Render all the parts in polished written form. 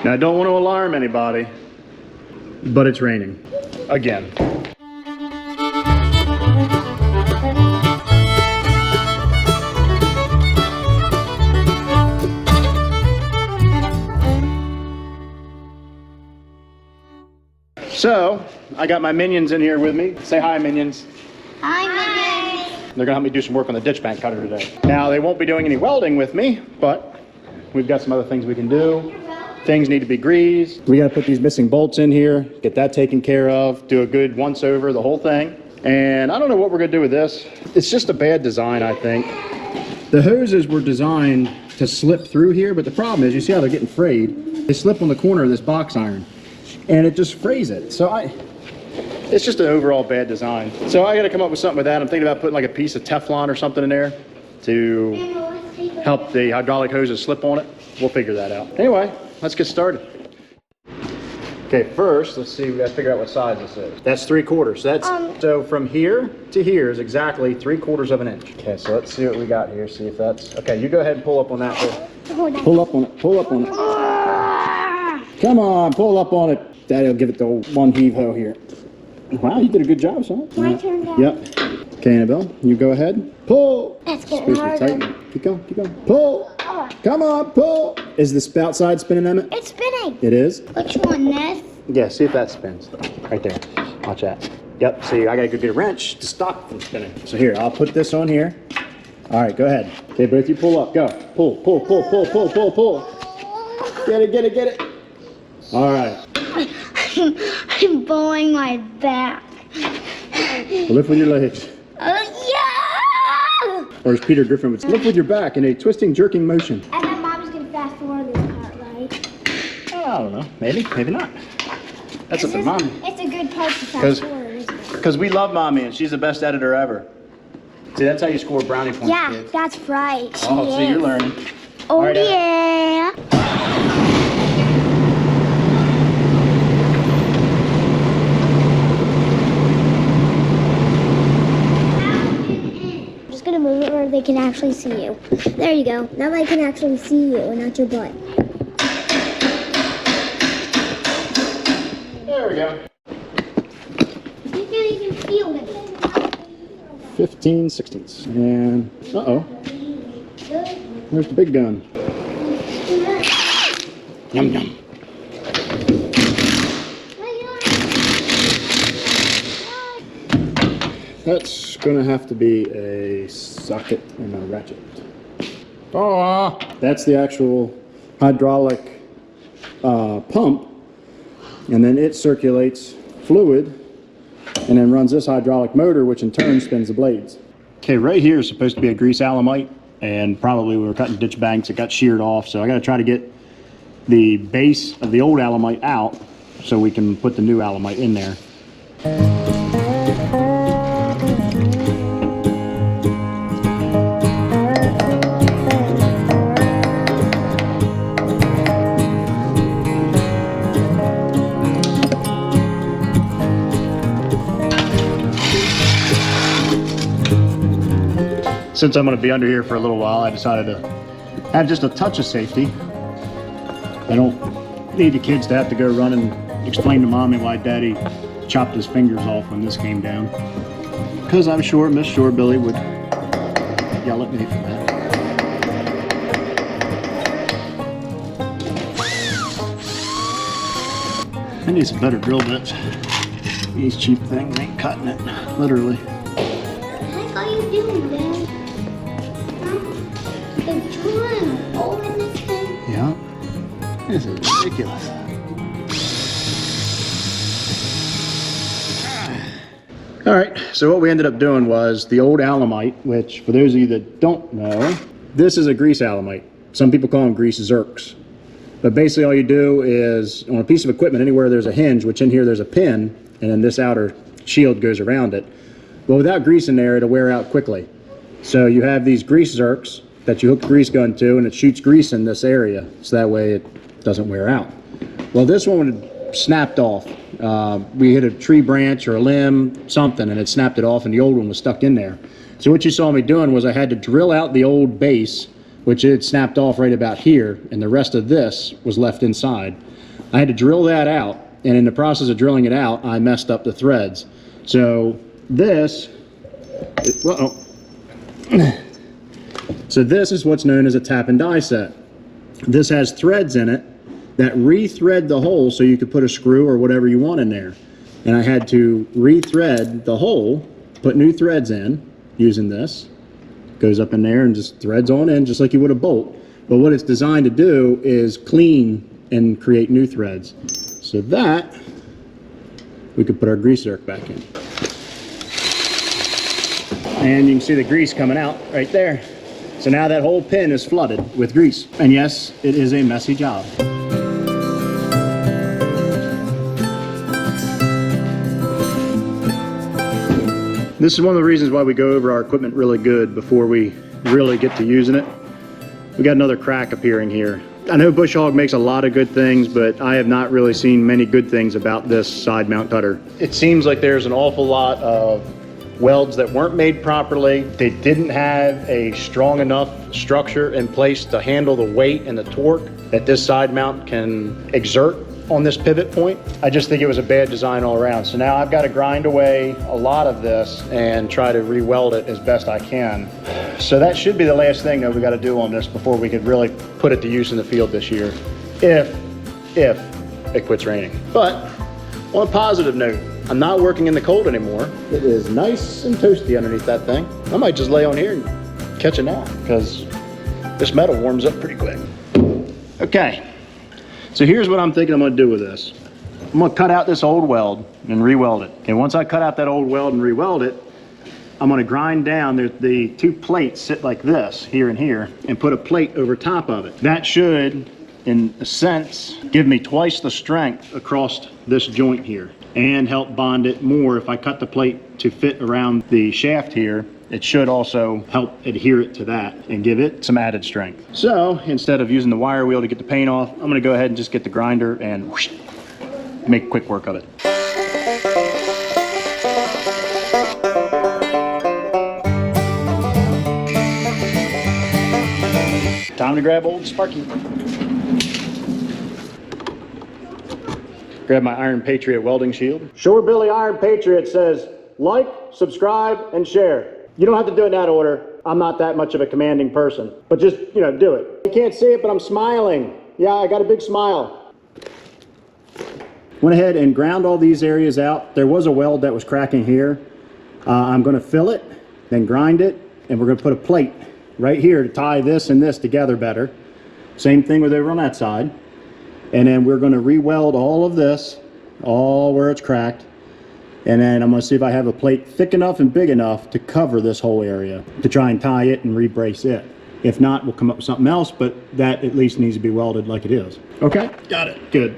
Now I don't want to alarm anybody, but it's raining again. So, I got my minions in here with me. Say hi, minions. Hi, minions. They're gonna help me do some work on the ditch bank cutter today. Now, they won't be doing any welding with me, but we've got some other things we can do. Things need to be greased. We gotta put these missing bolts in here, get that taken care of, do a good once over, the whole thing. And I don't know what we're gonna do with this. It's just a bad design, I think. The hoses were designed to slip through here, but the problem is, you see how they're getting frayed? They slip on the corner of this box iron, and it just frays it. So it's just an overall bad design. So I gotta come up with something with that. I'm thinking about putting like a piece of Teflon or something in there to help the hydraulic hoses slip on it. We'll figure that out. Anyway, let's get started. Okay, first, let's see, we gotta figure out what size this is. That's 3/4. So from here to here is exactly 3/4 of an inch. Okay, so let's see what we got here, see if that's, okay, you go ahead and pull up on that. Pull up on it, pull up on it. Come on, pull up on it. Daddy'll give it the one heave-ho here. Wow, you did a good job, son. My turn now. Yep. Okay, Annabelle, you go ahead. Pull. That's getting harder. Tighten. Keep going, keep going. Pull. Come on, pull. Is the spout side spinning, Emmett? It's spinning. It is? Which one, this? Yeah, see if that spins. Right there. Watch that. Yep, see, I gotta go get a wrench to stop from spinning. So here, I'll put this on here. All right, go ahead. Okay, both you pull up. Go. Pull, pull, pull, pull, pull, pull, pull. Get it, get it, get it. All right. I'm blowing my back. Lift with your legs. Yeah! Or as Peter Griffin would say, lift with your back in a twisting, jerking motion. And then Mom's gonna fast forward this part, right? I don't know. Maybe, maybe not. That's up to Mommy. It's a good part to fast forward, isn't it? Because we love Mommy and she's the best editor ever. See, that's how you score brownie points, Yeah, kids. that's right. Oh, see, you're learning. Oh, right, yeah. Just gonna move it where they can actually see you. There you go. Now they can actually see you and not your butt. There we go. You can't even feel it. 15/16. And, uh-oh. Where's the big gun? Yum, yum. That's gonna have to be a socket and a ratchet. Oh, that's the actual hydraulic pump, and then it circulates fluid and then runs this hydraulic motor, which in turn spins the blades. Okay, right here is supposed to be a grease alumite, and probably we were cutting ditch banks, it got sheared off, so I gotta try to get the base of the old alumite out so we can put the new alumite in there. Since I'm going to be under here for a little while, I decided to have just a touch of safety. I don't need the kids to have to go run and explain to Mommy why Daddy chopped his fingers off when this came down. Because I'm sure Miss Shorebilly would yell at me for that. I need some better drill bits. These cheap things ain't cutting it, literally. What are you doing, Dad? They're trying to hold in this thing. Yeah. This is ridiculous. All right, so what we ended up doing was the old alumite, which for those of you that don't know, this is a grease alumite. Some people call them grease zerks. But basically all you do is, on a piece of equipment, anywhere there's a hinge, which in here there's a pin, and then this outer shield goes around it. Well, without grease in there, it'll wear out quickly. So you have these grease zerks that you hook the grease gun to, and it shoots grease in this area, so that way it doesn't wear out. Well, this one had snapped off. We hit a tree branch or a limb, something, and it snapped it off, and the old one was stuck in there. So what you saw me doing was I had to drill out the old base which it snapped off right about here, and the rest of this was left inside. I had to drill that out, and in the process of drilling it out, I messed up the threads. So this, so this is what's known as a tap and die set. This has threads in it that re-thread the hole so you could put a screw or whatever you want in there. And I had to re-thread the hole, put new threads in using this. Goes up in there and just threads on in just like you would a bolt. But what it's designed to do is clean and create new threads. So that we could put our grease zerk back in. And you can see the grease coming out right there. So now that whole pin is flooded with grease. And yes, it is a messy job. This is one of the reasons why we go over our equipment really good before we really get to using it. We got another crack appearing here. I know Bush Hog makes a lot of good things, but I have not really seen many good things about this side mount cutter. It seems like there's an awful lot of welds that weren't made properly. They didn't have a strong enough structure in place to handle the weight and the torque that this side mount can exert on this pivot point. I just think it was a bad design all around. So now I've got to grind away a lot of this and try to re-weld it as best I can. So that should be the last thing that we got to do on this before we could really put it to use in the field this year, if it quits raining. But on a positive note, I'm not working in the cold anymore. It is nice and toasty underneath that thing. I might just lay on here and catch a nap because this metal warms up pretty quick. Okay. So here's what I'm thinking I'm gonna do with this. I'm gonna cut out this old weld and re-weld it. And once I cut out that old weld and re-weld it, I'm gonna grind down, the two plates sit like this, here and here, and put a plate over top of it. That should, in a sense, give me twice the strength across this joint here and help bond it more. If I cut the plate to fit around the shaft here, it should also help adhere it to that and give it some added strength. So instead of using the wire wheel to get the paint off, I'm gonna go ahead and just get the grinder and whoosh, make quick work of it. Time to grab old Sparky. Grab my Iron Patriot welding shield. Shorebilly Iron Patriot says, like, subscribe, and share. You don't have to do it in that order. I'm not that much of a commanding person, but just, do it. You can't see it, but I'm smiling. Yeah, I got a big smile. Went ahead and ground all these areas out. There was a weld that was cracking here. I'm gonna fill it, then grind it, and we're gonna put a plate right here to tie this and this together better. Same thing with over on that side. And then we're gonna re-weld all of this, all where it's cracked. And then I'm gonna see if I have a plate thick enough and big enough to cover this whole area to try and tie it and re-brace it. If not, we'll come up with something else, but that at least needs to be welded like it is. Okay, got it, good.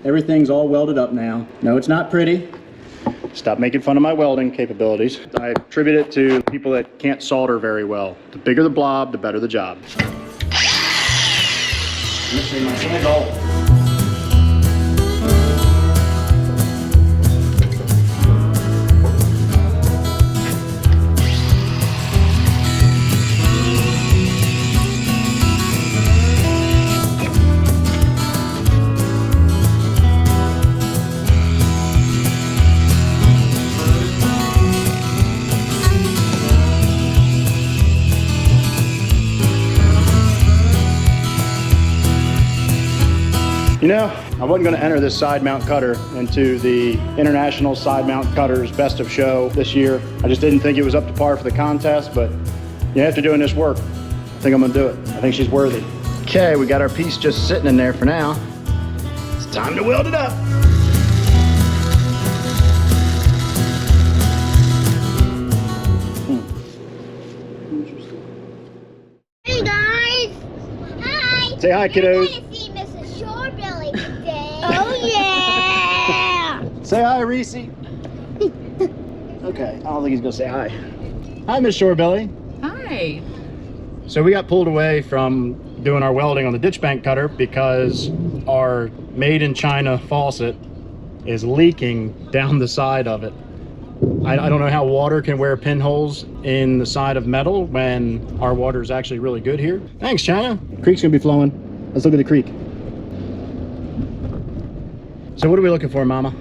Everything's all welded up now. No, it's not pretty. Stop making fun of my welding capabilities. I attribute it to people that can't solder very well. The bigger the blob, the better the job. Missing my handle. I wasn't going to enter this side mount cutter into the International Side Mount Cutters Best of Show this year. I just didn't think it was up to par for the contest, but after doing this work, I think I'm going to do it. I think she's worthy. Okay, we got our piece just sitting in there for now. It's time to weld it up. Hey guys! Hi! Say hi, kiddos. You're gonna see Mrs. Shorebilly today. Oh yeah! Say hi, Reese. Okay, I don't think he's gonna say hi. Hi, Miss Shorebilly. Hi. So we got pulled away from doing our welding on the ditch bank cutter because our made in China faucet is leaking down the side of it. I don't know how water can wear pinholes in the side of metal when our water is actually really good here. Thanks, China. Creek's gonna be flowing. Let's look at the creek. So what are we looking for, Mama?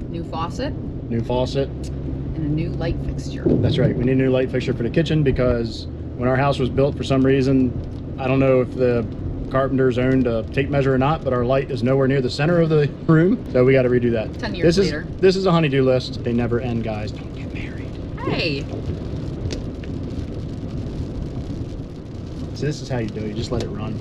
New faucet New faucet. and a new light fixture. That's right. We need a new light fixture for the kitchen because when our house was built, for some reason, I don't know if the carpenters owned a tape measure or not, but our light is nowhere near the center of the room, so we got to redo that. 10 years later. This is a honey-do list. They never end, guys. Don't get married. Hey, So this is how you do it. You just let it run.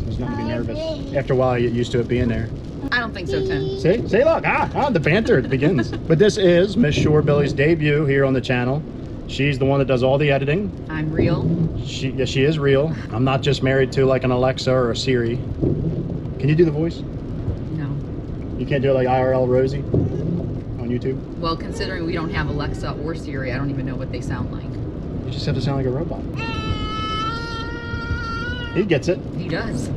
There's nothing to be nervous. After a while, you get used to it being there. I don't think so, Tim. See, look, the banter begins. But this is Miss Shorebilly's debut here on the channel. She's the one that does all the editing. I'm real. She is real. I'm not just married to like an Alexa or a Siri. Can you do the voice? No. You can't do it like IRL Rosie on YouTube? Well, considering we don't have Alexa or Siri, I don't even know what they sound like. You just have to sound like a robot. He gets it. He does.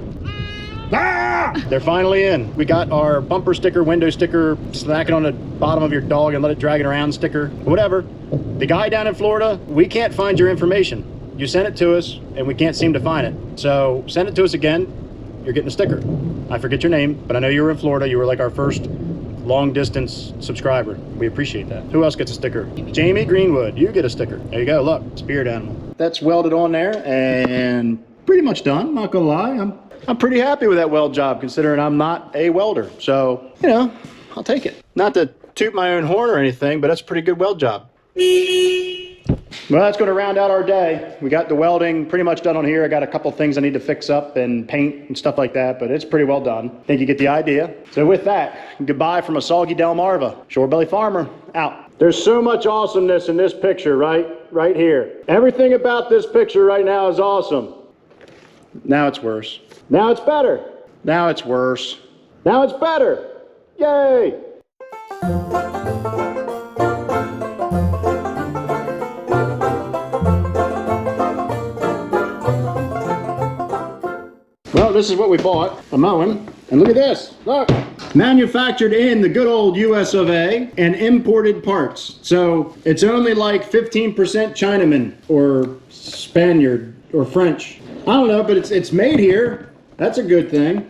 Ah! They're finally in. We got our bumper sticker, window sticker, snack it on the bottom of your dog and let it drag it around sticker, whatever. The guy down in Florida, we can't find your information. You sent it to us and we can't seem to find it. So send it to us again. You're getting a sticker. I forget your name, but I know you were in Florida. You were like our first long distance subscriber. We appreciate that. Who else gets a sticker? Jamie Greenwood, you get a sticker. There you go, look, spirit animal. That's welded on there and pretty much done, not gonna lie. I'm pretty happy with that weld job considering I'm not a welder. So, you know, I'll take it. Not to toot my own horn or anything, but that's a pretty good weld job. Well, that's going to round out our day. We got the welding pretty much done on here. I got a couple things I need to fix up and paint and stuff like that, but it's pretty well done. I think you get the idea. So with that, goodbye from a soggy Delmarva. Shorebelly Farmer, out. There's so much awesomeness in this picture, right here. Everything about this picture right now is awesome. Now it's worse. Now it's better. Now it's worse. Now it's better. Yay! Well, this is what we bought, a mowing, and look at this, look. Manufactured in the good old US of A and imported parts. So it's only like 15% Chinaman or Spaniard or French. I don't know, but it's made here. That's a good thing.